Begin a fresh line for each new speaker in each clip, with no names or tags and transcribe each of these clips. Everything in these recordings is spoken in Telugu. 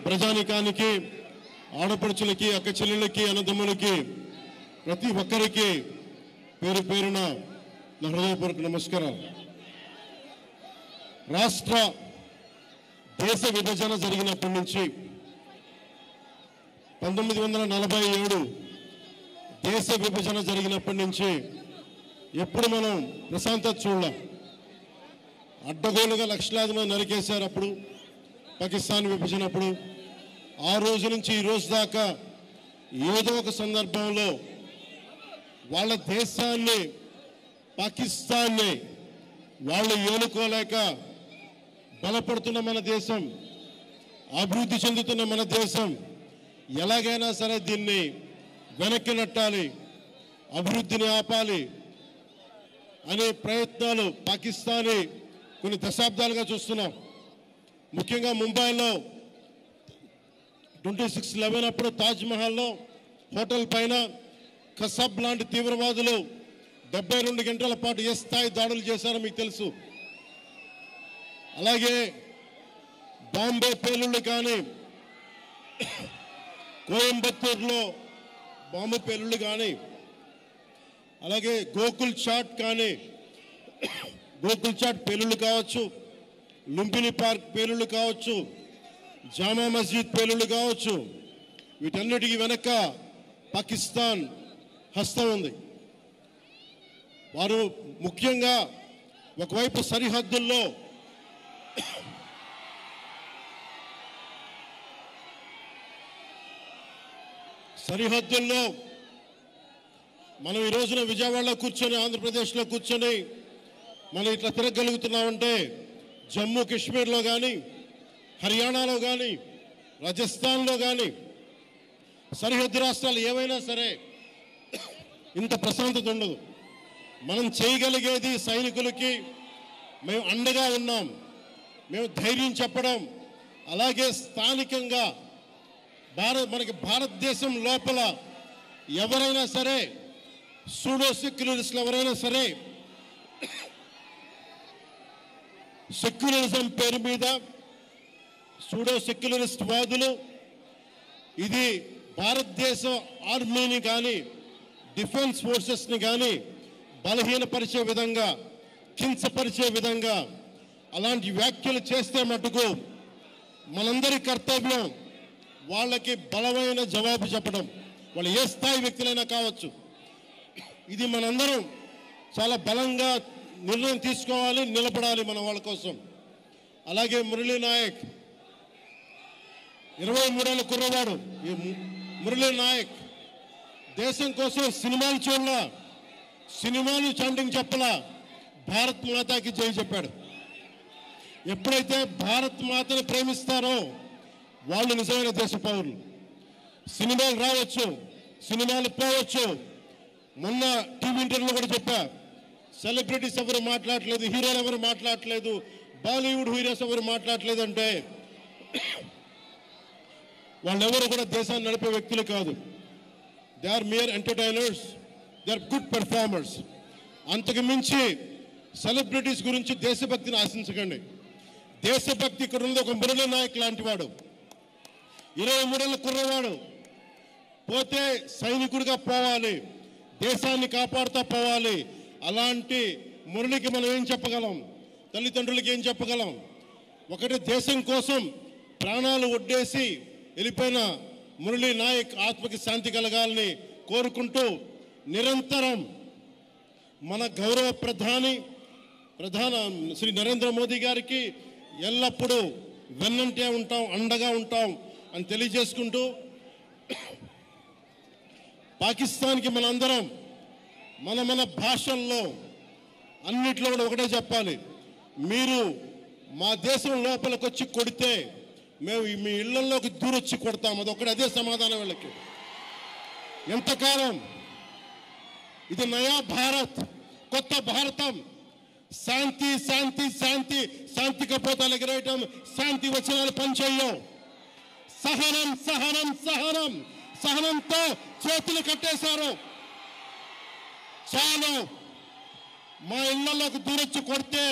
ప్రజానికానికి ఆడపడుచులకి అక్క చెల్లెళ్ళకి అన్నదమ్ములకి ప్రతి ఒక్కరికి పేరు పేరున నా హృదయపూర్వక నమస్కారాలు. రాష్ట్ర దేశ విభజన జరిగినప్పటి నుంచి 1947 దేశ విభజన జరిగినప్పటి నుంచి ఎప్పుడు మనం ప్రశాంతత చూడలేం. అడ్డగోలుగా లక్షలాది మంది నరికేశారు అప్పుడు పాకిస్తాన్ విభజనప్పుడు. ఆ రోజు నుంచి ఈ రోజు దాకా ఏదో ఒక సందర్భంలో వాళ్ళ దేశాన్ని పాకిస్తాన్ని వాళ్ళు ఏలుకోలేక బలపడుతున్న మన దేశం, అభివృద్ధి చెందుతున్న మన దేశం ఎలాగైనా సరే దీన్ని వెనక్కి నెట్టాలి, అభివృద్ధిని ఆపాలి అనే ప్రయత్నాలు పాకిస్తానీ కొన్ని దశాబ్దాలుగా చూస్తున్నాం. ముఖ్యంగా ముంబైలో 26/11 అప్పుడు తాజ్మహల్లో హోటల్ పైన కసబ్ లాంటి తీవ్రవాదులు 72 గంటల పాటు ఏ స్థాయి దాడులు చేశారో మీకు తెలుసు. అలాగే బాంబే పేలుళ్ళు కానీ, కోయంబత్తూరులో బాంబు పేలుళ్ళు కానీ, అలాగే గోకుల్ చాట్ కానీ, గోకుల్ చాట్ పేలుళ్ళు కావచ్చు, లుంబిని పార్క్ పేలుళ్ళు కావచ్చు, జామా మస్జిద్ పేలుళ్ళు కావచ్చు, వీటన్నిటికీ వెనక పాకిస్తాన్ హస్తం ఉంది. వారు ముఖ్యంగా ఒకవైపు సరిహద్దుల్లో మనం ఈ రోజున విజయవాడలో కూర్చొని, ఆంధ్రప్రదేశ్లో కూర్చొని మనం ఇట్లా తిరగలుగుతున్నామంటే జమ్మూ కాశ్మీర్లో కానీ, హర్యానాలో కానీ, రాజస్థాన్లో కానీ, సరిహద్దు రాష్ట్రాలు ఏవైనా సరే ఇంత ప్రశాంతత ఉండదు. మనం చేయగలిగేది సైనికులకి మేము అండగా ఉన్నాం, మేము ధైర్యం చెప్పడం, అలాగే స్థానికంగా మనకి భారతదేశం లోపల ఎవరైనా సరే సూడో సెక్యులరిస్టులు ఎవరైనా సరే సెక్యులరిజం పేరు మీద సూడో సెక్యులరిస్ట్ వాదులు ఇది భారతదేశ ఆర్మీని కానీ, డిఫెన్స్ ఫోర్సెస్ని కానీ బలహీనపరిచే విధంగా, కించపరిచే విధంగా అలాంటి వ్యాఖ్యలు చేస్తే మటుకు మనందరి కర్తవ్యం వాళ్ళకి బలమైన జవాబు చెప్పడం, వాళ్ళు ఏ స్థాయి వ్యక్తులైనా కావచ్చు. ఇది మనందరం చాలా బలంగా నిర్ణయం తీసుకోవాలి, నిలబడాలి మన వాళ్ళ కోసం. అలాగే మురళీ నాయక్ 23 ఏళ్ళ కుర్రవాడు. ఈ మురళీ నాయక్ దేశం కోసం సినిమాలు చూడలా, సినిమాలు చాంటింగ్ చెప్పలా, భారత్ మాతాకి జై చెప్పాడు. ఎప్పుడైతే భారత్ మాతను ప్రేమిస్తారో వాళ్ళు నిజమైన దేశ పౌరులు. సినిమాలు రావచ్చు, సినిమాలు పోవచ్చు. మొన్న టీవీ ఇంటర్వ్యూలో కూడా చెప్పా, సెలబ్రిటీస్ ఎవరు మాట్లాడలేదు, హీరోలు ఎవరు మాట్లాడలేదు, బాలీవుడ్ హీరోస్ ఎవరు మాట్లాడలేదు అంటే వాళ్ళెవరు కూడా దేశాన్ని నడిపే వ్యక్తులు కాదు. They are mere entertainers, they are good performers. అంతకు మించి సెలబ్రిటీస్ గురించి దేశభక్తిని ఆశించకండి. దేశభక్తి ఇక్కడ ఉంది. ఒక మురళీ నాయక్ లాంటి వాడు, 23 ఏళ్ళ కుర్రవాడు, పోతే సైనికుడిగా పోవాలి, దేశాన్ని కాపాడుతూ పోవాలి. అలాంటి మురళికి మనం ఏం చెప్పగలం? తల్లిదండ్రులకి ఏం చెప్పగలం? ఒకటి దేశం కోసం ప్రాణాలు ఒడ్డేసి వెళ్ళిపోయిన మురళీ నాయక్ ఆత్మకి శాంతి కలగాలని కోరుకుంటూ, నిరంతరం మన గౌరవ ప్రధాని శ్రీ నరేంద్ర మోదీ గారికి ఎల్లప్పుడూ వెన్నంటే ఉంటాం, అండగా ఉంటాం అని తెలియజేసుకుంటూ, పాకిస్తాన్కి మనందరం మన భాషల్లో అన్నిట్లో కూడా ఒకటే చెప్పాలి, మీరు మా దేశం లోపలికి వచ్చి కొడితే మేము మీ ఇళ్లలోకి దూరొచ్చి కొడతాం. అదొక్కడే, అదే సమాధానం వీళ్ళకి. ఎంతకాలం ఇది నయా భారత్, కొత్త భారతం, శాంతి శాంతి శాంతి, శాంతి కపోతాలు ఎగరేయటం, శాంతి వచనాలు పనిచేయం. సహనం సహనం సహనం, సహనంతో చేతులు కట్టేశారు. చాలు, మా ఇళ్లలోకి దూరొచ్చి కొడితే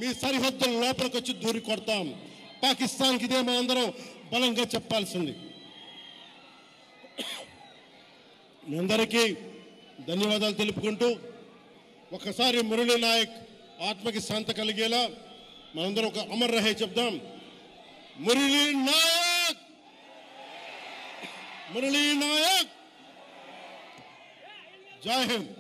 మీ సరిహద్దుల లోపలికి వచ్చి దూరి కొడతాం. పాకిస్తాన్కి ఇదే మనందరం బలంగా చెప్పాల్సింది. మీ అందరికీ ధన్యవాదాలు తెలుపుకుంటూ ఒకసారి మురళీ నాయక్ ఆత్మకి శాంతి కలిగేలా మనందరం ఒక అమర్ రహే చెప్దాం. మురళీ నాయక్, మురళీ నాయక్, జై హింద్.